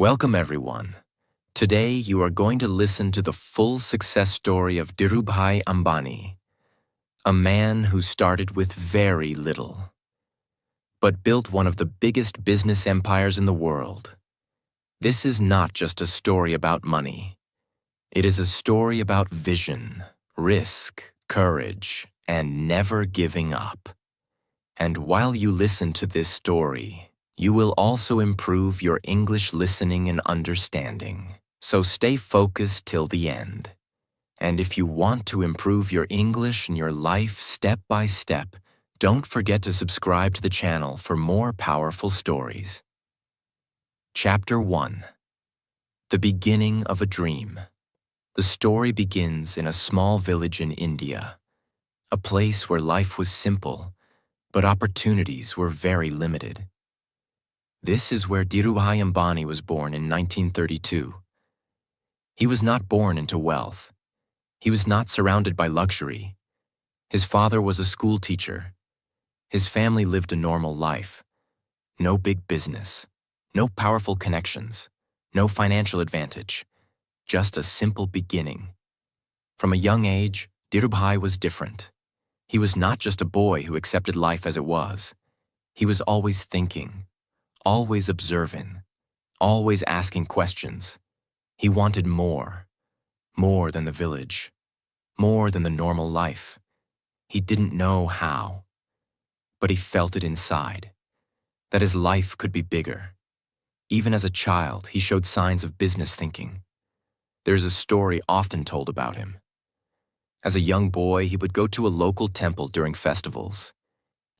Welcome everyone. Today you are going to listen to the full success story of Dhirubhai Ambani, a man who started with very little, but built one of the biggest business empires in the world. This is not just a story about money. It is a story about vision, risk, courage, and never giving up. And while you listen to this story, you will also improve your English listening and understanding. So stay focused till the end. And if you want to improve your English and your life step by step, don't forget to subscribe to the channel for more powerful stories. Chapter 1. The Beginning of a Dream. The story begins in a small village in India, a place where life was simple, but opportunities were very limited. This is where Dhirubhai Ambani was born in 1932. He was not born into wealth. He was not surrounded by luxury. His father was a school teacher. His family lived a normal life. No big business, no powerful connections, no financial advantage, just a simple beginning. From a young age, Dhirubhai was different. He was not just a boy who accepted life as it was. He was always thinking, always observing, always asking questions. He wanted more than the village, more than the normal life. He didn't know how, but he felt it inside, that his life could be bigger. Even as a child, he showed signs of business thinking. There's a story often told about him. As a young boy, he would go to a local temple during festivals,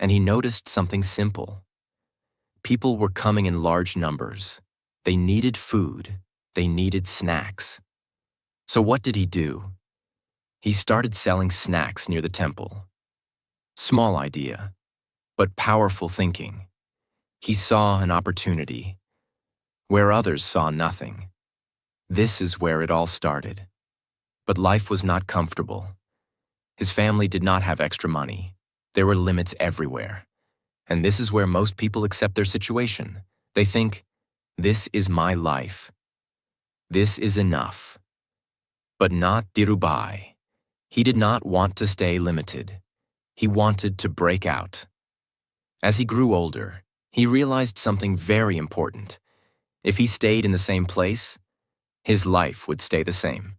and he noticed something simple. People were coming in large numbers. They needed food. They needed snacks. So what did he do? He started selling snacks near the temple. Small idea, but powerful thinking. He saw an opportunity where others saw nothing. This is where it all started. But life was not comfortable. His family did not have extra money. There were limits everywhere. And this is where most people accept their situation. They think, this is my life. This is enough. But not Dhirubhai. He did not want to stay limited. He wanted to break out. As he grew older, he realized something very important. If he stayed in the same place, his life would stay the same.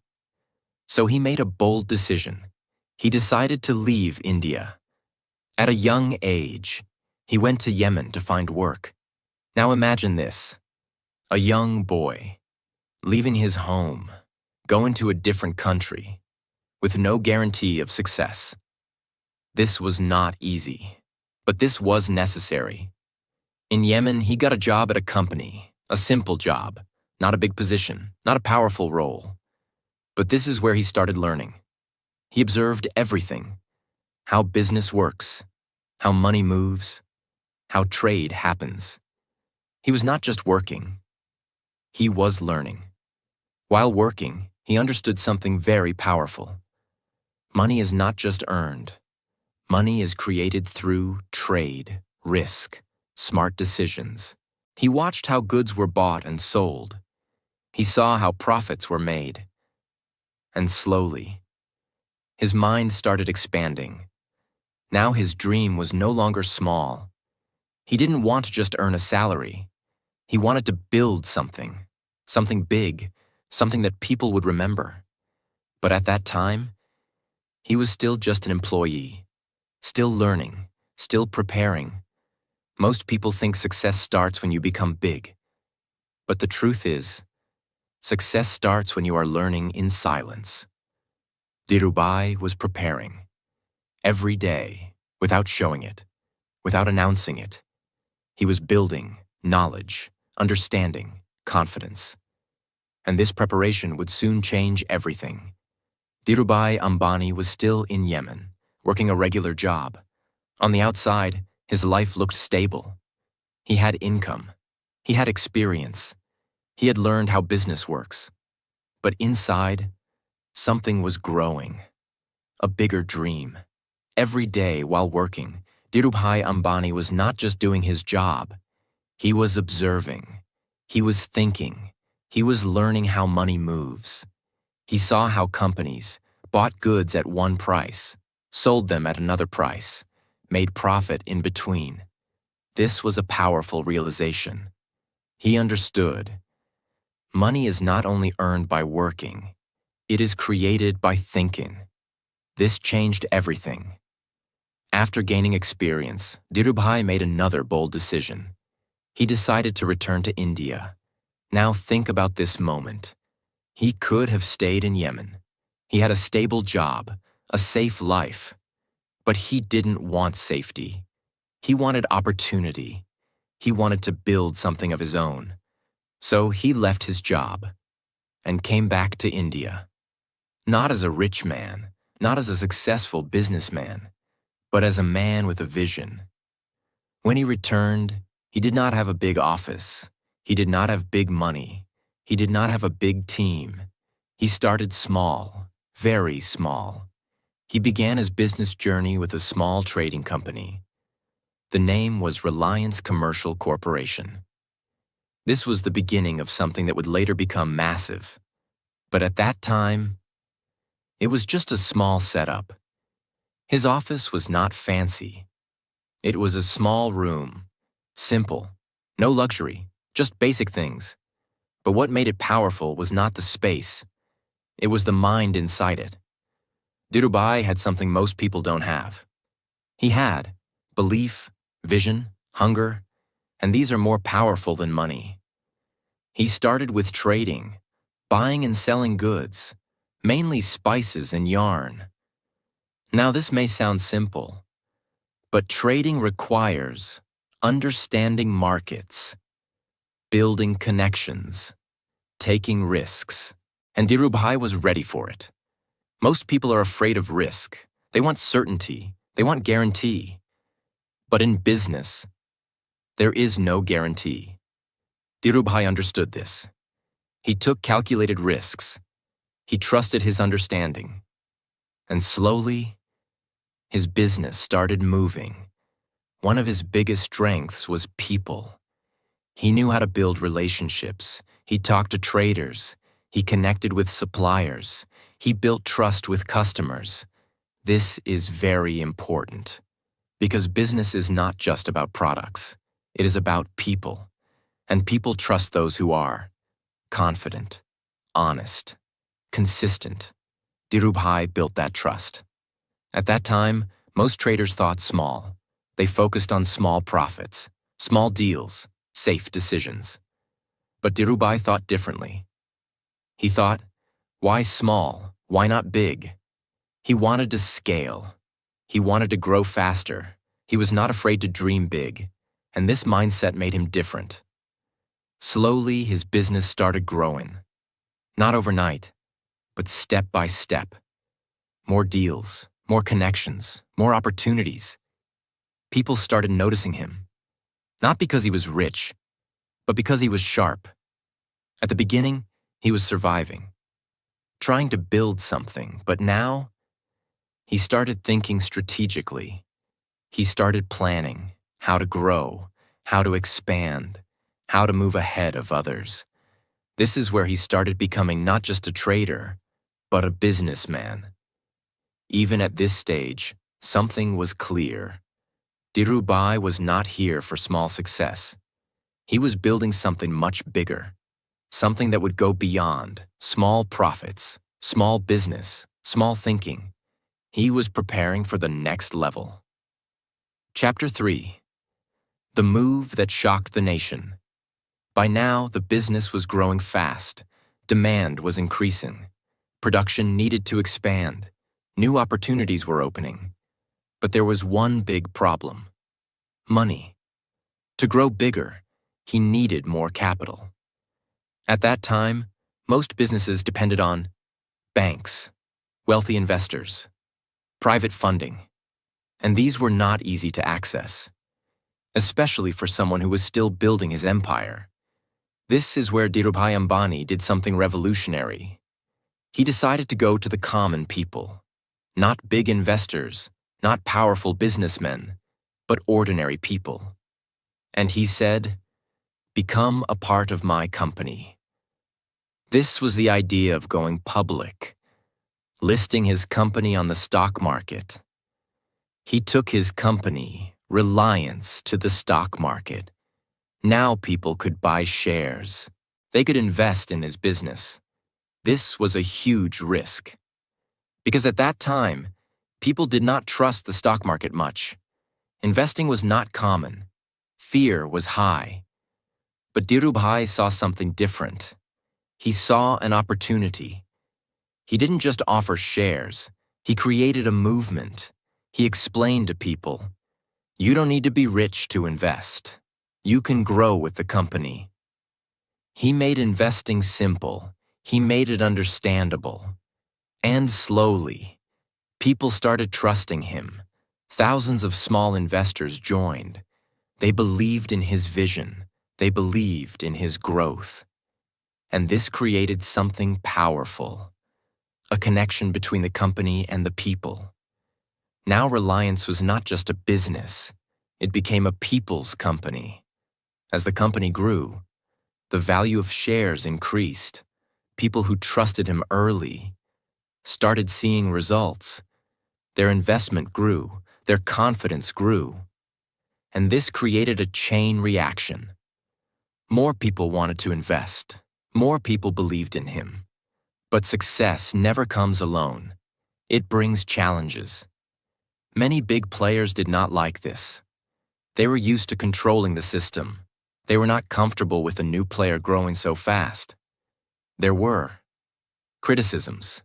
So he made a bold decision. He decided to leave India. At a young age, he went to Yemen to find work. Now imagine this, a young boy, leaving his home, going to a different country, with no guarantee of success. This was not easy, but this was necessary. In Yemen, he got a job at a company, a simple job, not a big position, not a powerful role. But this is where he started learning. He observed everything, how business works, how money moves, how trade happens. He was not just working. He was learning. While working, he understood something very powerful. Money is not just earned. Money is created through trade, risk, smart decisions. He watched how goods were bought and sold. He saw how profits were made. And slowly, his mind started expanding. Now his dream was no longer small. He didn't want to just earn a salary. He wanted to build something big, something that people would remember. But at that time, he was still just an employee, still learning, still preparing. Most people think success starts when you become big. But the truth is, success starts when you are learning in silence. Dhirubhai was preparing. Every day, without showing it, without announcing it. He was building knowledge, understanding, confidence. And this preparation would soon change everything. Dhirubhai Ambani was still in Yemen, working a regular job. On the outside, his life looked stable. He had income. He had experience. He had learned how business works. But inside, something was growing. A bigger dream. Every day while working, Dhirubhai Ambani was not just doing his job. He was observing. He was thinking. He was learning how money moves. He saw how companies bought goods at one price, sold them at another price, made profit in between. This was a powerful realization. He understood. Money is not only earned by working, it is created by thinking. This changed everything. After gaining experience, Dhirubhai made another bold decision. He decided to return to India. Now think about this moment. He could have stayed in Yemen. He had a stable job, a safe life. But he didn't want safety. He wanted opportunity. He wanted to build something of his own. So he left his job and came back to India. Not as a rich man, not as a successful businessman, but as a man with a vision. When he returned, he did not have a big office. He did not have big money. He did not have a big team. He started small, very small. He began his business journey with a small trading company. The name was Reliance Commercial Corporation. This was the beginning of something that would later become massive. But at that time, it was just a small setup. His office was not fancy. It was a small room, simple, no luxury, just basic things. But what made it powerful was not the space. It was the mind inside it. Dhirubhai had something most people don't have. He had belief, vision, hunger, and these are more powerful than money. He started with trading, buying and selling goods, mainly spices and yarn. Now this may sound simple, but trading requires understanding markets, building connections, taking risks, and Dhirubhai was ready for it. Most people are afraid of risk. They want certainty. They want guarantee. But in business, there is no guarantee. Dhirubhai understood this. He took calculated risks. He trusted his understanding. And slowly, his business started moving. One of his biggest strengths was people. He knew how to build relationships. He talked to traders. He connected with suppliers. He built trust with customers. This is very important because business is not just about products. It is about people. And people trust those who are confident, honest, consistent. Dhirubhai built that trust. At that time, most traders thought small. They focused on small profits, small deals, safe decisions. But Dhirubhai thought differently. He thought, why small? Why not big? He wanted to scale. He wanted to grow faster. He was not afraid to dream big. And this mindset made him different. Slowly, his business started growing. Not overnight, but step by step. More deals, more connections, more opportunities. People started noticing him. Not because he was rich, but because he was sharp. At the beginning, he was surviving, trying to build something, but now, he started thinking strategically. He started planning how to grow, how to expand, how to move ahead of others. This is where he started becoming not just a trader, but a businessman. Even at this stage, something was clear. Dhirubhai was not here for small success. He was building something much bigger, something that would go beyond small profits, small business, small thinking. He was preparing for the next level. Chapter 3. The move that shocked the nation. By now, the business was growing fast. Demand was increasing. Production needed to expand. New opportunities were opening. But there was one big problem: money. To grow bigger, he needed more capital. At that time, most businesses depended on banks, wealthy investors, private funding, and these were not easy to access, especially for someone who was still building his empire. This is where Dhirubhai Ambani did something revolutionary. He decided to go to the common people, not big investors, not powerful businessmen, but ordinary people. And he said, Become a part of my company. This was the idea of going public, listing his company on the stock market. He took his company, Reliance, to the stock market. Now people could buy shares. They could invest in his business. This was a huge risk. Because at that time, people did not trust the stock market much. Investing was not common. Fear was high. But Dhirubhai saw something different. He saw an opportunity. He didn't just offer shares. He created a movement. He explained to people, you don't need to be rich to invest. You can grow with the company. He made investing simple. He made it understandable. And slowly, people started trusting him. Thousands of small investors joined. They believed in his vision. They believed in his growth. And this created something powerful, a connection between the company and the people. Now Reliance was not just a business. It became a people's company. As the company grew, the value of shares increased. People who trusted him early started seeing results. Their investment grew. Their confidence grew. And this created a chain reaction. More people wanted to invest. More people believed in him. But success never comes alone. It brings challenges. Many big players did not like this. They were used to controlling the system. They were not comfortable with a new player growing so fast. There were criticisms,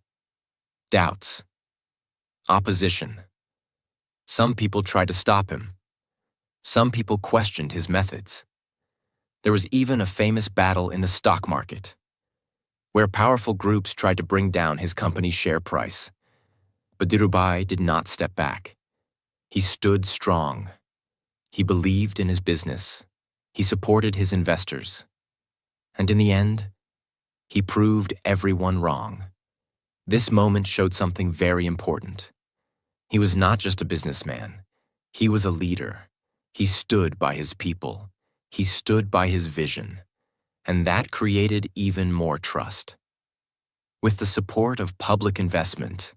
doubts, opposition. Some people tried to stop him. Some people questioned his methods. There was even a famous battle in the stock market, where powerful groups tried to bring down his company's share price. But Dhirubhai did not step back. He stood strong. He believed in his business. He supported his investors. And in the end, he proved everyone wrong. This moment showed something very important. He was not just a businessman. He was a leader. He stood by his people. He stood by his vision. And that created even more trust. With the support of public investment,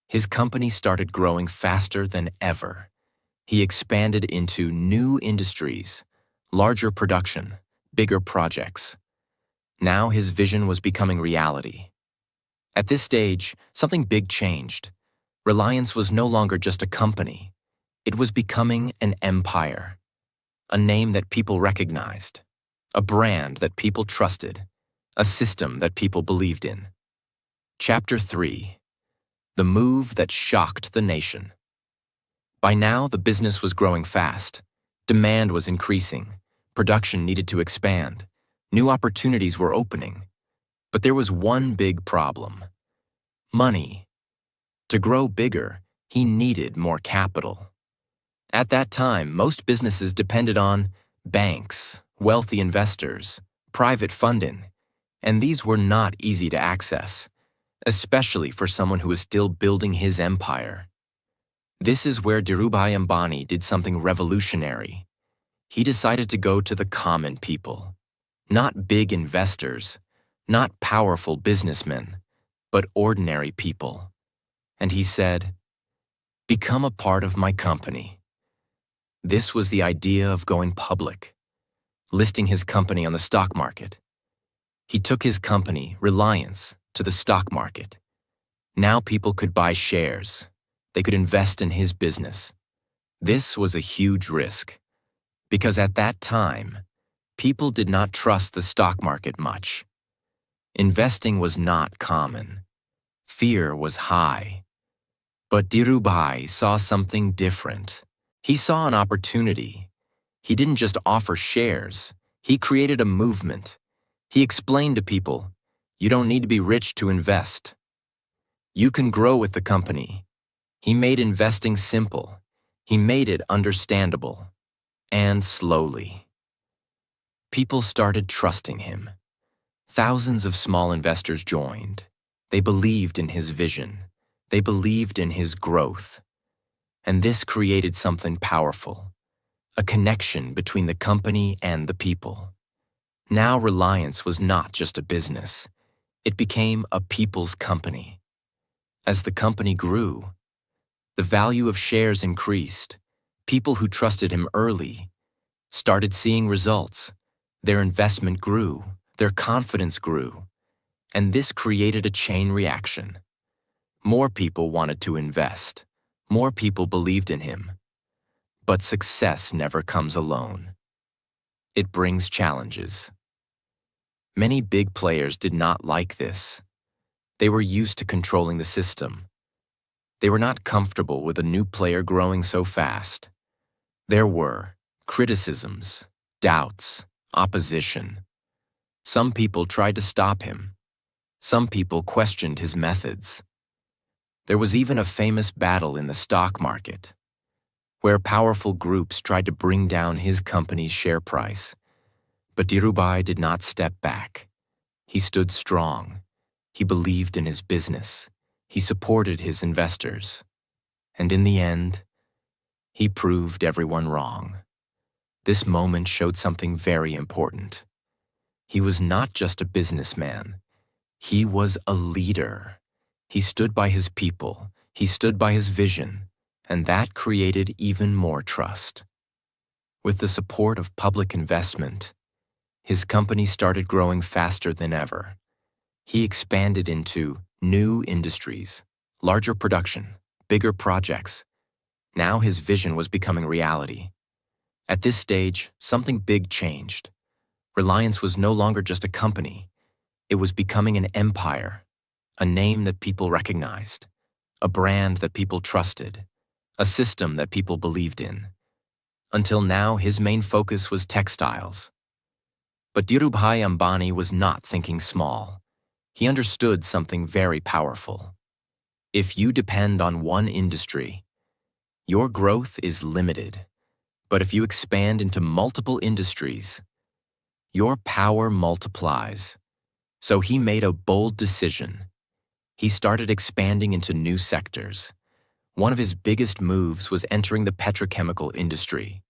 his company started growing faster than ever. He expanded into new industries, larger production, bigger projects. Now his vision was becoming reality. At this stage, something big changed. Reliance was no longer just a company. It was becoming an empire, a name that people recognized, a brand that people trusted, a system that people believed in. Chapter 3: The Move That Shocked the Nation. By now, the business was growing fast. Demand was increasing. Production needed to expand. New opportunities were opening. But there was one big problem: money. To grow bigger, he needed more capital. At that time, most businesses depended on banks, wealthy investors, private funding, and these were not easy to access, especially for someone who was still building his empire. This is where Dhirubhai Ambani did something revolutionary. He decided to go to the common people, not big investors, not powerful businessmen, but ordinary people. And he said, "Become a part of my company." This was the idea of going public, listing his company on the stock market. He took his company, Reliance, to the stock market. Now people could buy shares. They could invest in his business. This was a huge risk, because at that time, people did not trust the stock market much. Investing was not common. Fear was high. But Dhirubhai saw something different. He saw an opportunity. He didn't just offer shares. He created a movement. He explained to people, you don't need to be rich to invest. You can grow with the company. He made investing simple. He made it understandable. And slowly, people started trusting him. Thousands of small investors joined. They believed in his vision. They believed in his growth. And this created something powerful, a connection between the company and the people. Now Reliance was not just a business. It became a people's company. As the company grew, the value of shares increased. People who trusted him early started seeing results. Their investment grew, their confidence grew, and this created a chain reaction. More people wanted to invest. More people believed in him. But success never comes alone. It brings challenges. Many big players did not like this. They were used to controlling the system. They were not comfortable with a new player growing so fast. There were criticisms, doubts, opposition. Some people tried to stop him. Some people questioned his methods. There was even a famous battle in the stock market, where powerful groups tried to bring down his company's share price. But Dhirubhai did not step back. He stood strong. He believed in his business. He supported his investors. And in the end, he proved everyone wrong. This moment showed something very important. He was not just a businessman. He was a leader. He stood by his people. He stood by his vision. And that created even more trust. With the support of public investment, his company started growing faster than ever. He expanded into new industries, larger production, bigger projects. Now his vision was becoming reality. At this stage, something big changed. Reliance was no longer just a company. It was becoming an empire, a name that people recognized, a brand that people trusted, a system that people believed in. Until now, his main focus was textiles. But Dhirubhai Ambani was not thinking small. He understood something very powerful. If you depend on one industry, your growth is limited. But if you expand into multiple industries, your power multiplies. So he made a bold decision. He started expanding into new sectors. One of his biggest moves was entering the petrochemical industry.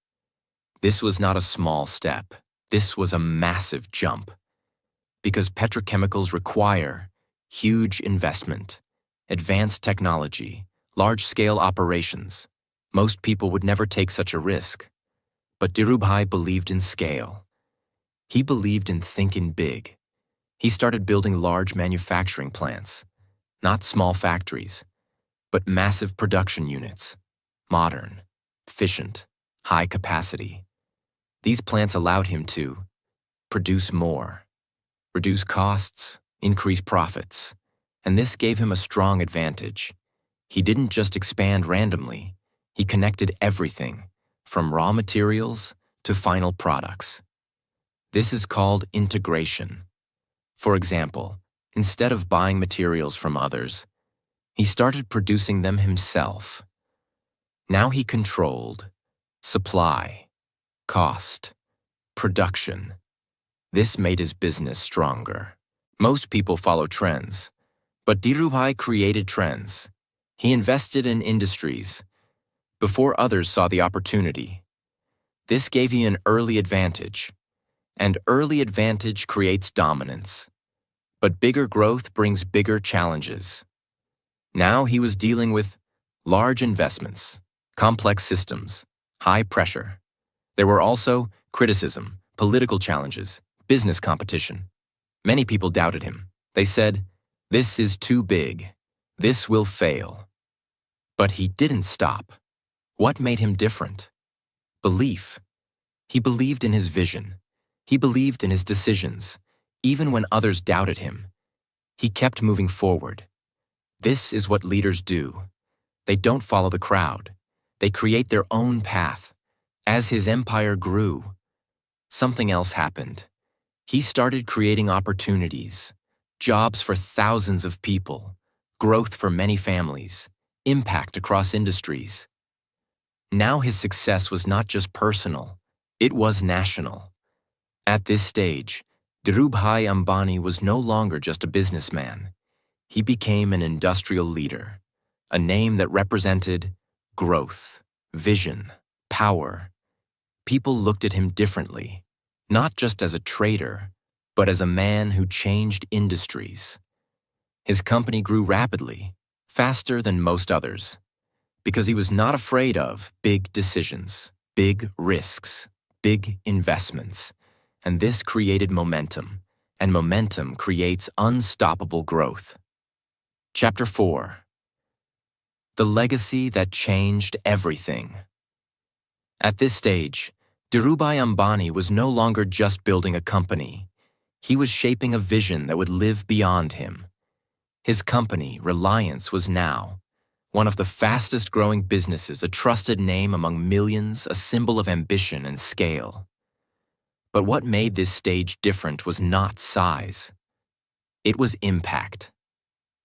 This was not a small step. This was a massive jump. Because petrochemicals require huge investment, advanced technology, large-scale operations. Most people would never take such a risk. But Dhirubhai believed in scale. He believed in thinking big. He started building large manufacturing plants, not small factories, but massive production units, modern, efficient, high capacity. These plants allowed him to produce more, reduce costs, increase profits, and this gave him a strong advantage. He didn't just expand randomly, he connected everything, from raw materials to final products. This is called integration. For example, instead of buying materials from others, he started producing them himself. Now he controlled supply, cost, production. This made his business stronger. Most people follow trends, but Dhirubhai created trends. He invested in industries before others saw the opportunity. This gave him an early advantage, and early advantage creates dominance. But bigger growth brings bigger challenges. Now he was dealing with large investments, complex systems, high pressure. There were also criticism, political challenges, business competition. Many people doubted him. They said, "This is too big. This will fail." But he didn't stop. What made him different? Belief. He believed in his vision. He believed in his decisions. Even when others doubted him, he kept moving forward. This is what leaders do. They don't follow the crowd. They create their own path. As his empire grew, something else happened. He started creating opportunities, jobs for thousands of people, growth for many families, impact across industries. Now his success was not just personal, it was national. At this stage, Dhirubhai Ambani was no longer just a businessman. He became an industrial leader, a name that represented growth, vision, power. People looked at him differently, not just as a trader, but as a man who changed industries. His company grew rapidly, faster than most others, because he was not afraid of big decisions, big risks, big investments, and this created momentum, and momentum creates unstoppable growth. Chapter 4. The Legacy That Changed Everything. At this stage, Dhirubhai Ambani was no longer just building a company. He was shaping a vision that would live beyond him. His company, Reliance, was now one of the fastest-growing businesses, a trusted name among millions, a symbol of ambition and scale. But what made this stage different was not size. It was impact.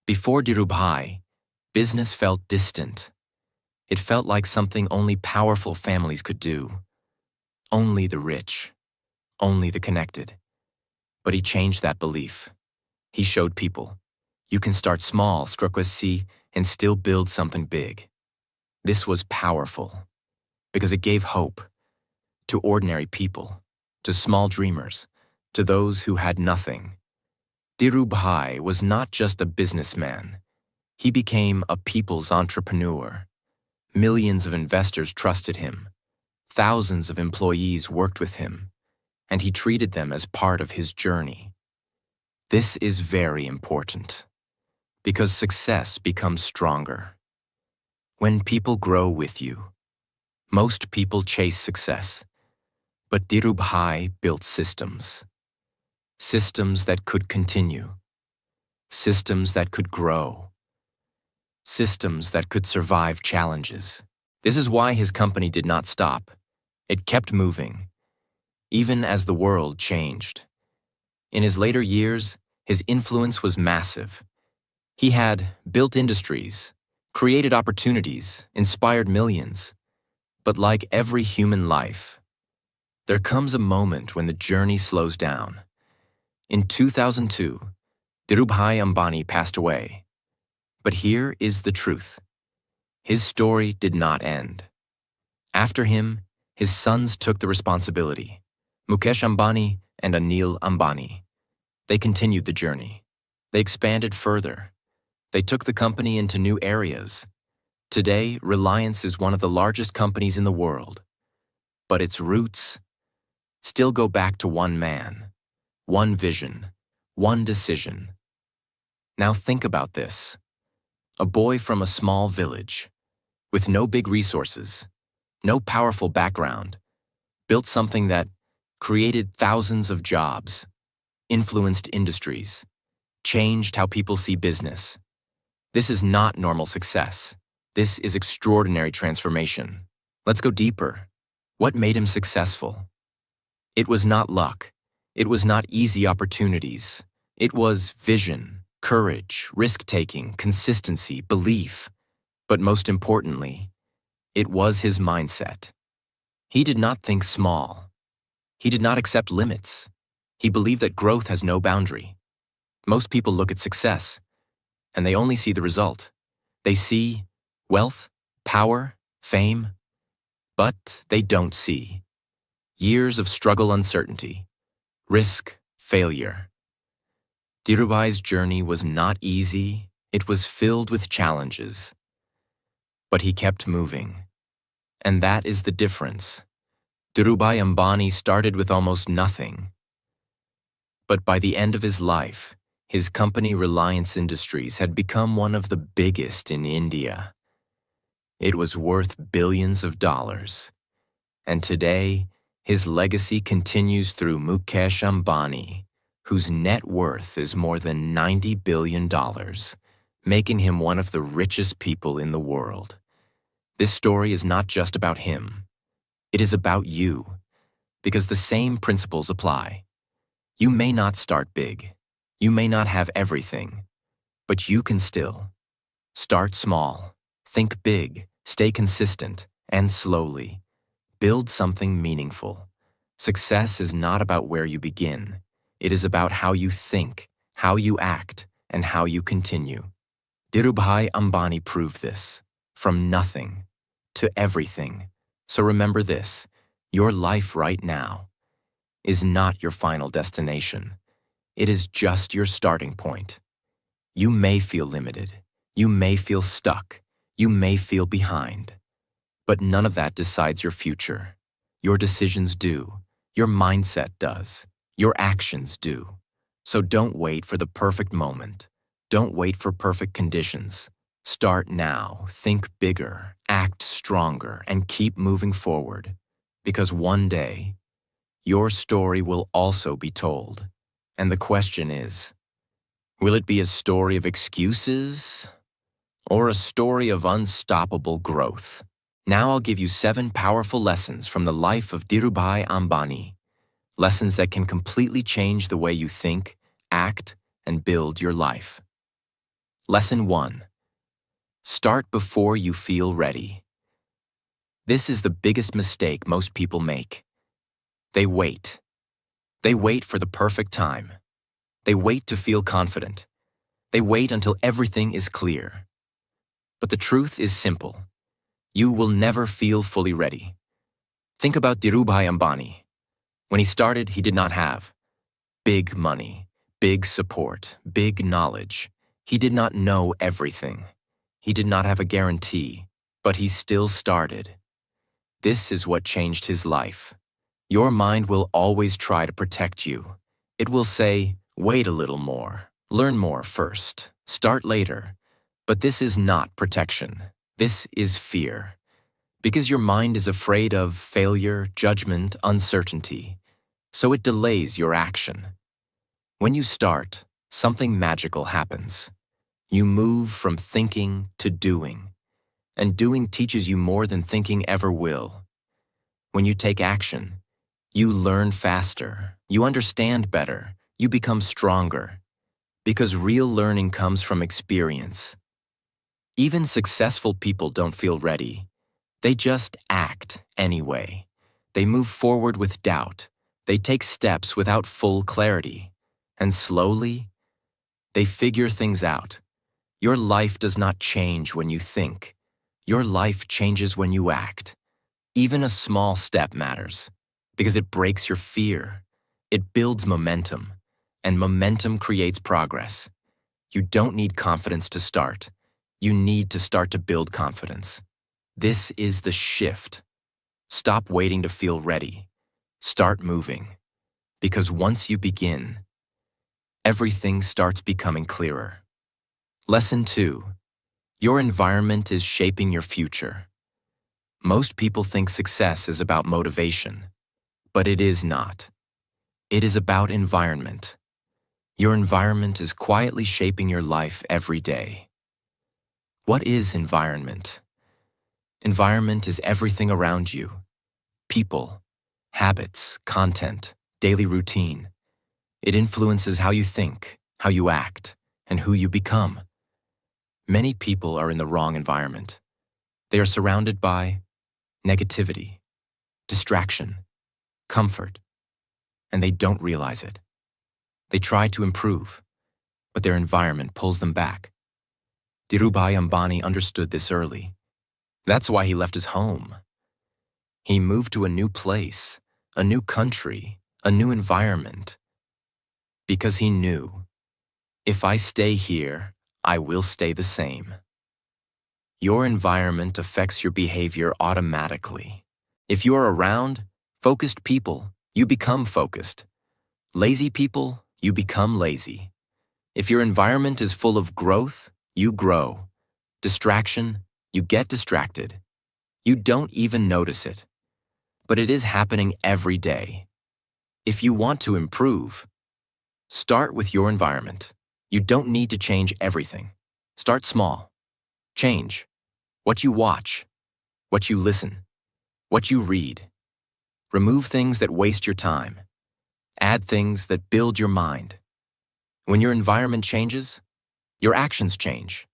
Before Dhirubhai, business felt distant. It felt like something only powerful families could do. Only the rich. Only the connected. But he changed that belief. He showed people, you can start small, and still build something big. This was powerful, because it gave hope to ordinary people, to small dreamers, to those who had nothing. Dhirubhai was not just a businessman. He became a people's entrepreneur. Millions of investors trusted him. Thousands of employees worked with him, and he treated them as part of his journey. This is very important, because success becomes stronger when people grow with you. Most people chase success, but Dhirubhai built systems. Systems that could continue. Systems that could grow. Systems that could survive challenges. This is why his company did not stop. It kept moving, even as the world changed. In his later years, his influence was massive. He had built industries, created opportunities, inspired millions. But like every human life, there comes a moment when the journey slows down. In 2002, Dhirubhai Ambani passed away. But here is the truth. His story did not end. After him, his sons took the responsibility. Mukesh Ambani and Anil Ambani. They continued the journey. They expanded further. They took the company into new areas. Today, Reliance is one of the largest companies in the world. But its roots still go back to one man, one vision, one decision. Now think about this. A boy from a small village, with no big resources, no powerful background, built something that created thousands of jobs, influenced industries, changed how people see business. This is not normal success. This is extraordinary transformation. Let's go deeper. What made him successful? It was not luck. It was not easy opportunities. It was vision, courage, risk-taking, consistency, belief. But most importantly, it was his mindset. He did not think small. He did not accept limits. He believed that growth has no boundary. Most people look at success, and they only see the result. They see wealth, power, fame, but they don't see years of struggle, uncertainty, risk, failure. Dhirubhai's journey was not easy. It was filled with challenges. But he kept moving. And that is the difference. Dhirubhai Ambani started with almost nothing. But by the end of his life, his company Reliance Industries had become one of the biggest in India. It was worth billions of dollars. And today, his legacy continues through Mukesh Ambani, whose net worth is more than $90 billion, making him one of the richest people in the world. This story is not just about him. It is about you, because the same principles apply. You may not start big. You may not have everything, but you can still start small, think big, stay consistent, and slowly build something meaningful. Success is not about where you begin. It is about how you think, how you act, and how you continue. Dhirubhai Ambani proved this, from nothing to everything. So remember this, your life right now is not your final destination. It is just your starting point. You may feel limited. You may feel stuck. You may feel behind. But none of that decides your future. Your decisions do. Your mindset does. Your actions do. So don't wait for the perfect moment. Don't wait for perfect conditions. Start now, think bigger, act stronger, and keep moving forward. Because one day, your story will also be told. And the question is, will it be a story of excuses or a story of unstoppable growth? Now I'll give you 7 powerful lessons from the life of Dhirubhai Ambani. Lessons that can completely change the way you think, act, and build your life. Lesson 1. Start before you feel ready. This is the biggest mistake most people make. They wait. They wait for the perfect time. They wait to feel confident. They wait until everything is clear. But the truth is simple. You will never feel fully ready. Think about Dhirubhai Ambani. When he started, he did not have big money, big support, big knowledge. He did not know everything. He did not have a guarantee, but he still started. This is what changed his life. Your mind will always try to protect you. It will say, wait a little more, learn more first, start later. But this is not protection. This is fear. Because your mind is afraid of failure, judgment, uncertainty. So it delays your action. When you start, something magical happens. You move from thinking to doing. And doing teaches you more than thinking ever will. When you take action, you learn faster, you understand better, you become stronger. Because real learning comes from experience. Even successful people don't feel ready. They just act anyway. They move forward with doubt. They take steps without full clarity. And slowly, they figure things out. Your life does not change when you think. Your life changes when you act. Even a small step matters, because it breaks your fear. It builds momentum, and momentum creates progress. You don't need confidence to start. You need to start to build confidence. This is the shift. Stop waiting to feel ready. Start moving. Because once you begin, everything starts becoming clearer. Lesson 2. Your environment is shaping your future. Most people think success is about motivation, but it is not. It is about environment. Your environment is quietly shaping your life every day. What is environment? Environment is everything around you. People, habits, content, daily routine. It influences how you think, how you act, and who you become. Many people are in the wrong environment. They are surrounded by negativity, distraction, comfort, and they don't realize it. They try to improve, but their environment pulls them back. Dhirubhai Ambani understood this early. That's why he left his home. He moved to a new place, a new country, a new environment, because he knew, if I stay here, I will stay the same. Your environment affects your behavior automatically. If you are around focused people, you become focused. Lazy people, you become lazy. If your environment is full of growth, you grow. Distraction, you get distracted. You don't even notice it. But it is happening every day. If you want to improve, start with your environment. You don't need to change everything. Start small. Change what you watch, what you listen, what you read. Remove things that waste your time. Add things that build your mind. When your environment changes, your actions change.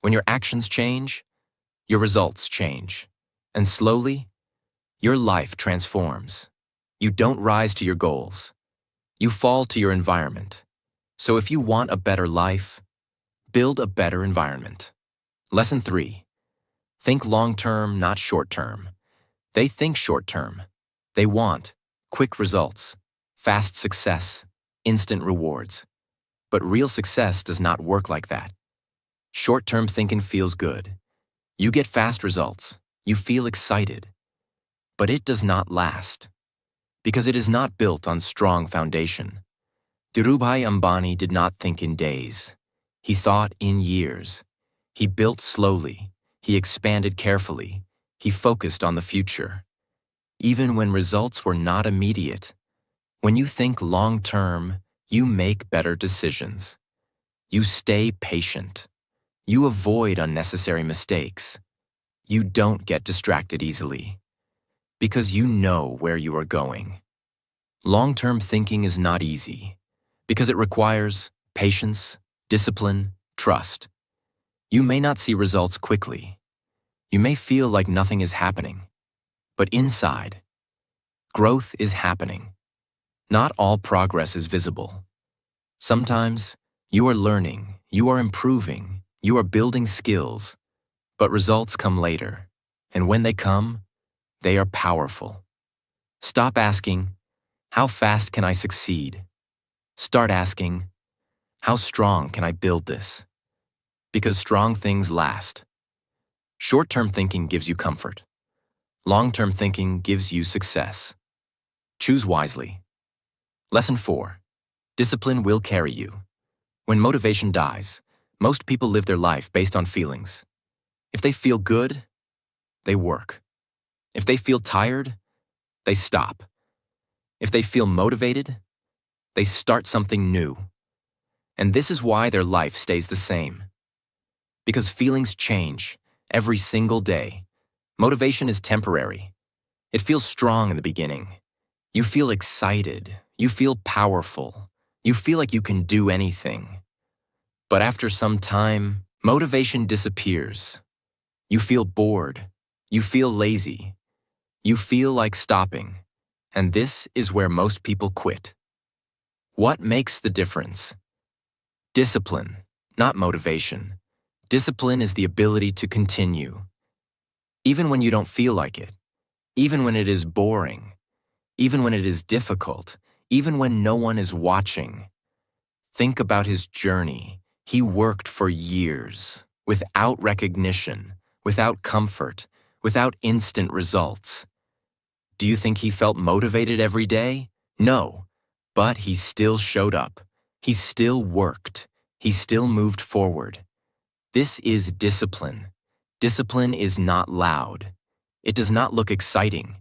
When your actions change, your results change. And slowly, your life transforms. You don't rise to your goals. You fall to your environment. So if you want a better life, build a better environment. Lesson 3. Think long-term, not short-term. They think short-term. They want quick results, fast success, instant rewards. But real success does not work like that. Short-term thinking feels good. You get fast results. You feel excited. But it does not last, because it is not built on strong foundation. Dhirubhai Ambani did not think in days. He thought in years. He built slowly. He expanded carefully. He focused on the future. Even when results were not immediate. When you think long-term, you make better decisions. You stay patient. You avoid unnecessary mistakes. You don't get distracted easily. Because you know where you are going. Long-term thinking is not easy, because it requires patience, discipline, trust. You may not see results quickly. You may feel like nothing is happening. But inside, growth is happening. Not all progress is visible. Sometimes you are learning, you are improving, you are building skills, but results come later. And when they come, they are powerful. Stop asking, how fast can I succeed? Start asking, how strong can I build this? Because strong things last. Short-term thinking gives you comfort. Long-term thinking gives you success. Choose wisely. Lesson 4. Discipline will carry you. When motivation dies, most people live their life based on feelings. If they feel good, they work. If they feel tired, they stop. If they feel motivated, they start something new. And this is why their life stays the same. Because feelings change every single day. Motivation is temporary. It feels strong in the beginning. You feel excited. You feel powerful. You feel like you can do anything. But after some time, motivation disappears. You feel bored. You feel lazy. You feel like stopping. And this is where most people quit. What makes the difference? Discipline, not motivation. Discipline is the ability to continue. Even when you don't feel like it. Even when it is boring. Even when it is difficult. Even when no one is watching. Think about his journey. He worked for years, without recognition, without comfort, without instant results. Do you think he felt motivated every day? No, but he still showed up. He still worked. He still moved forward. This is discipline. Discipline is not loud. It does not look exciting.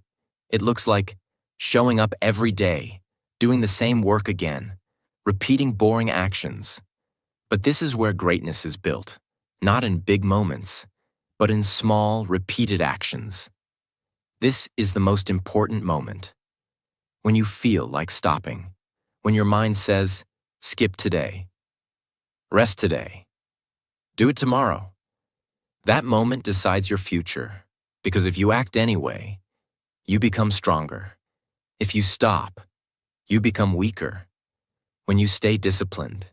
It looks like showing up every day, doing the same work again, repeating boring actions. But this is where greatness is built, not in big moments, but in small, repeated actions. This is the most important moment. When you feel like stopping. When your mind says, skip today. Rest today. Do it tomorrow. That moment decides your future, because if you act anyway, you become stronger. If you stop, you become weaker. When you stay disciplined,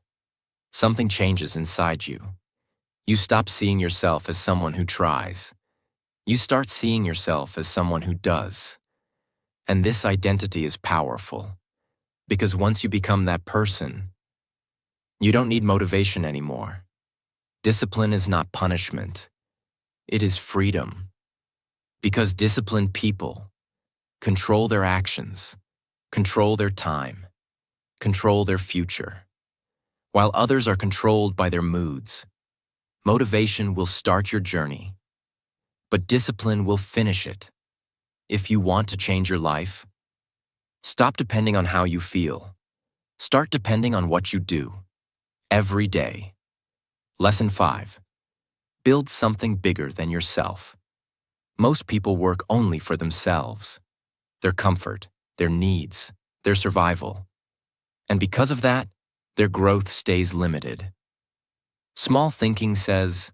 something changes inside you. You stop seeing yourself as someone who tries. You start seeing yourself as someone who does. And this identity is powerful, because once you become that person, you don't need motivation anymore. Discipline is not punishment. It is freedom. Because disciplined people control their actions, control their time, control their future. While others are controlled by their moods, motivation will start your journey, but discipline will finish it. If you want to change your life, stop depending on how you feel. Start depending on what you do, every day. Lesson 5. Build something bigger than yourself. Most people work only for themselves, their comfort, their needs, their survival. And because of that, their growth stays limited. Small thinking says,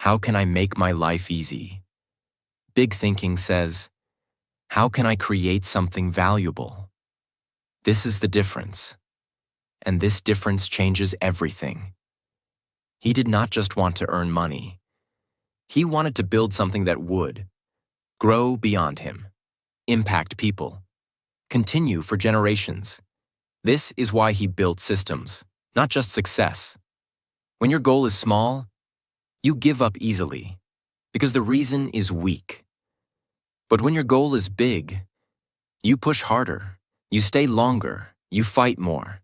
how can I make my life easy? Big thinking says, how can I create something valuable? This is the difference. And this difference changes everything. He did not just want to earn money. He wanted to build something that would grow beyond him, impact people, continue for generations. This is why he built systems, not just success. When your goal is small, you give up easily, because the reason is weak. But when your goal is big, you push harder, you stay longer, you fight more.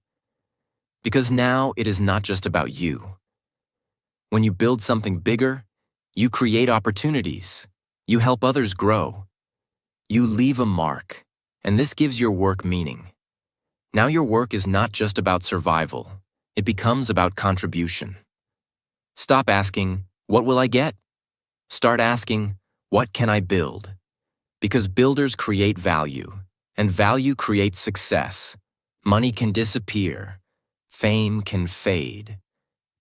Because now it is not just about you. When you build something bigger, you create opportunities, you help others grow. You leave a mark, and this gives your work meaning. Now your work is not just about survival, it becomes about contribution. Stop asking, what will I get? Start asking, what can I build? Because builders create value, and value creates success. Money can disappear, fame can fade,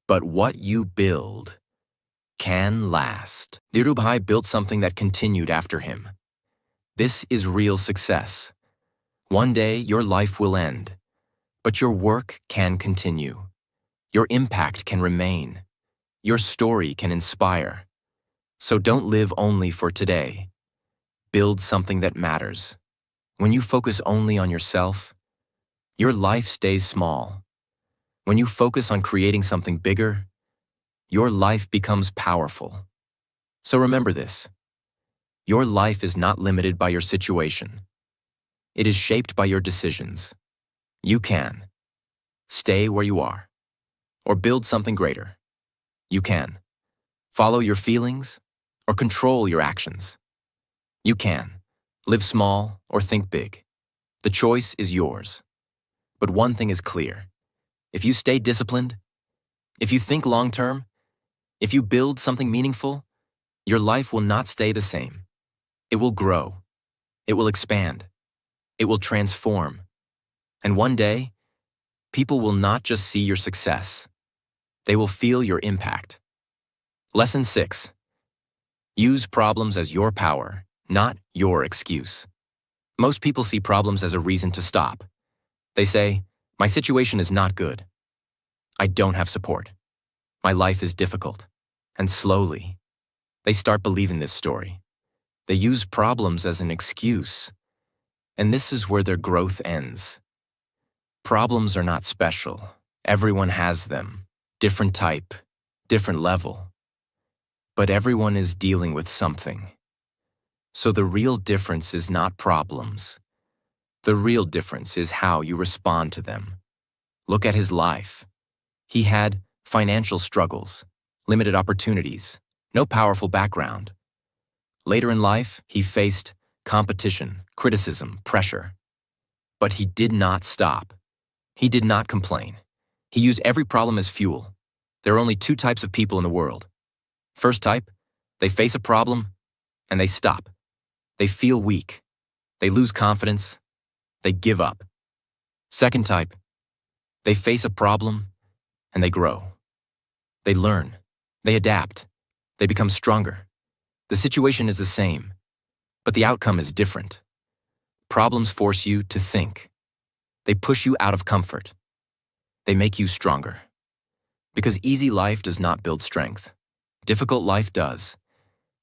but what you build can last. Dhirubhai built something that continued after him. This is real success. One day your life will end, but your work can continue. Your impact can remain. Your story can inspire. So don't live only for today. Build something that matters. When you focus only on yourself, your life stays small. When you focus on creating something bigger, your life becomes powerful. So remember this. Your life is not limited by your situation. It is shaped by your decisions. You can stay where you are, or build something greater. You can follow your feelings, or control your actions. You can live small or think big. The choice is yours. But one thing is clear. If you stay disciplined, if you think long-term, if you build something meaningful, your life will not stay the same. It will grow. It will expand. It will transform. And one day, people will not just see your success. They will feel your impact. Lesson 6. Use problems as your power, not your excuse. Most people see problems as a reason to stop. They say, my situation is not good. I don't have support. My life is difficult. And slowly, they start believing this story. They use problems as an excuse. And this is where their growth ends. Problems are not special. Everyone has them. Different type, different level. But everyone is dealing with something. So the real difference is not problems. The real difference is how you respond to them. Look at his life. He had financial struggles, limited opportunities, no powerful background. Later in life, he faced competition, criticism, pressure. But he did not stop. He did not complain. He used every problem as fuel. There are only two types of people in the world. First type, they face a problem and they stop. They feel weak. They lose confidence. They give up. Second type, they face a problem and they grow. They learn. They adapt. They become stronger. The situation is the same, but the outcome is different. Problems force you to think. They push you out of comfort. They make you stronger. Because easy life does not build strength. Difficult life does.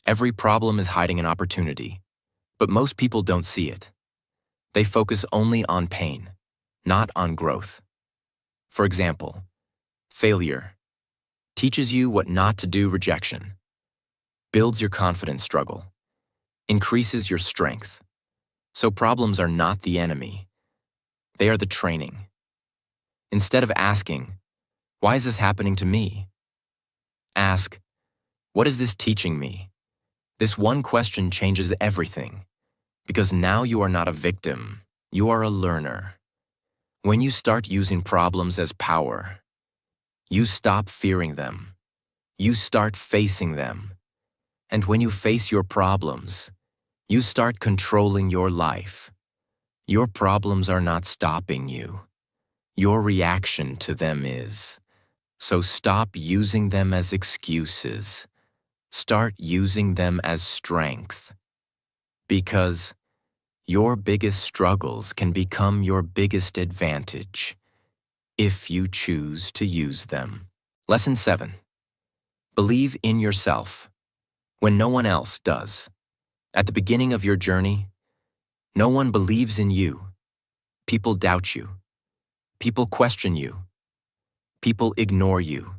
Every problem is hiding an opportunity, but most people don't see it. They focus only on pain, not on growth. For example, failure teaches you what not to do. Rejection builds your confidence. Struggle increases your strength. So problems are not the enemy. They are the training. Instead of asking, why is this happening to me? Ask, what is this teaching me? This one question changes everything. Because now you are not a victim, you are a learner. When you start using problems as power, you stop fearing them. You start facing them. And when you face your problems, you start controlling your life. Your problems are not stopping you. Your reaction to them is. So stop using them as excuses. Start using them as strength. Because your biggest struggles can become your biggest advantage if you choose to use them. Lesson 7. Believe in yourself when no one else does. At the beginning of your journey, no one believes in you. People doubt you. People question you. People ignore you.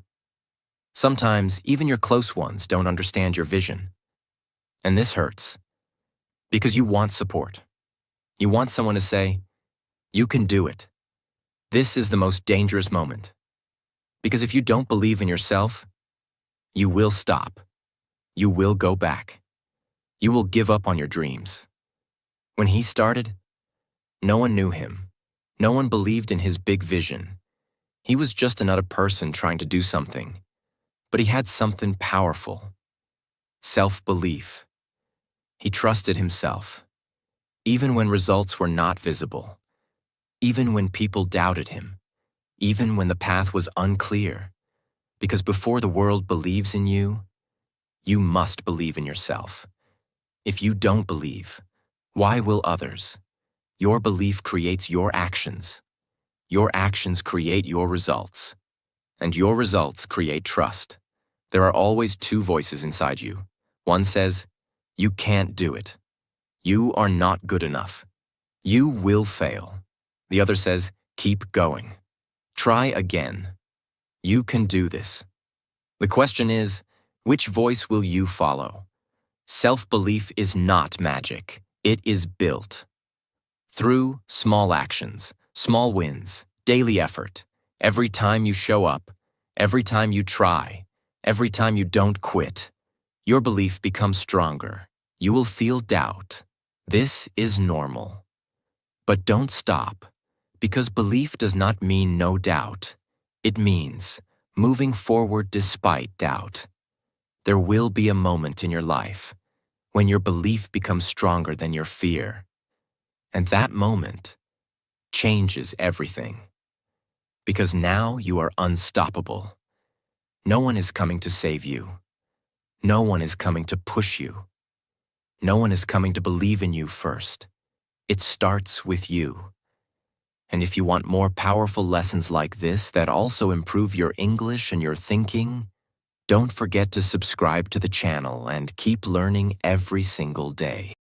Sometimes even your close ones don't understand your vision. And this hurts because you want support. You want someone to say, "You can do it." This is the most dangerous moment. Because if you don't believe in yourself, you will stop. You will go back. You will give up on your dreams. When he started, no one knew him. No one believed in his big vision. He was just another person trying to do something. But he had something powerful. Self-belief. He trusted himself. Even when results were not visible. Even when people doubted him. Even when the path was unclear. Because before the world believes in you, you must believe in yourself. If you don't believe, why will others? Your belief creates your actions. Your actions create your results. And your results create trust. There are always two voices inside you. One says, "You can't do it. You are not good enough. You will fail." The other says, "Keep going. Try again. You can do this." The question is, which voice will you follow? Self-belief is not magic. It is built. Through small actions, small wins, daily effort. Every time you show up, every time you try, every time you don't quit, your belief becomes stronger. You will feel doubt. This is normal. But don't stop, because belief does not mean no doubt. It means moving forward despite doubt. There will be a moment in your life when your belief becomes stronger than your fear. And that moment changes everything. Because now you are unstoppable. No one is coming to save you. No one is coming to push you. No one is coming to believe in you first. It starts with you. And if you want more powerful lessons like this that also improve your English and your thinking, don't forget to subscribe to the channel and keep learning every single day.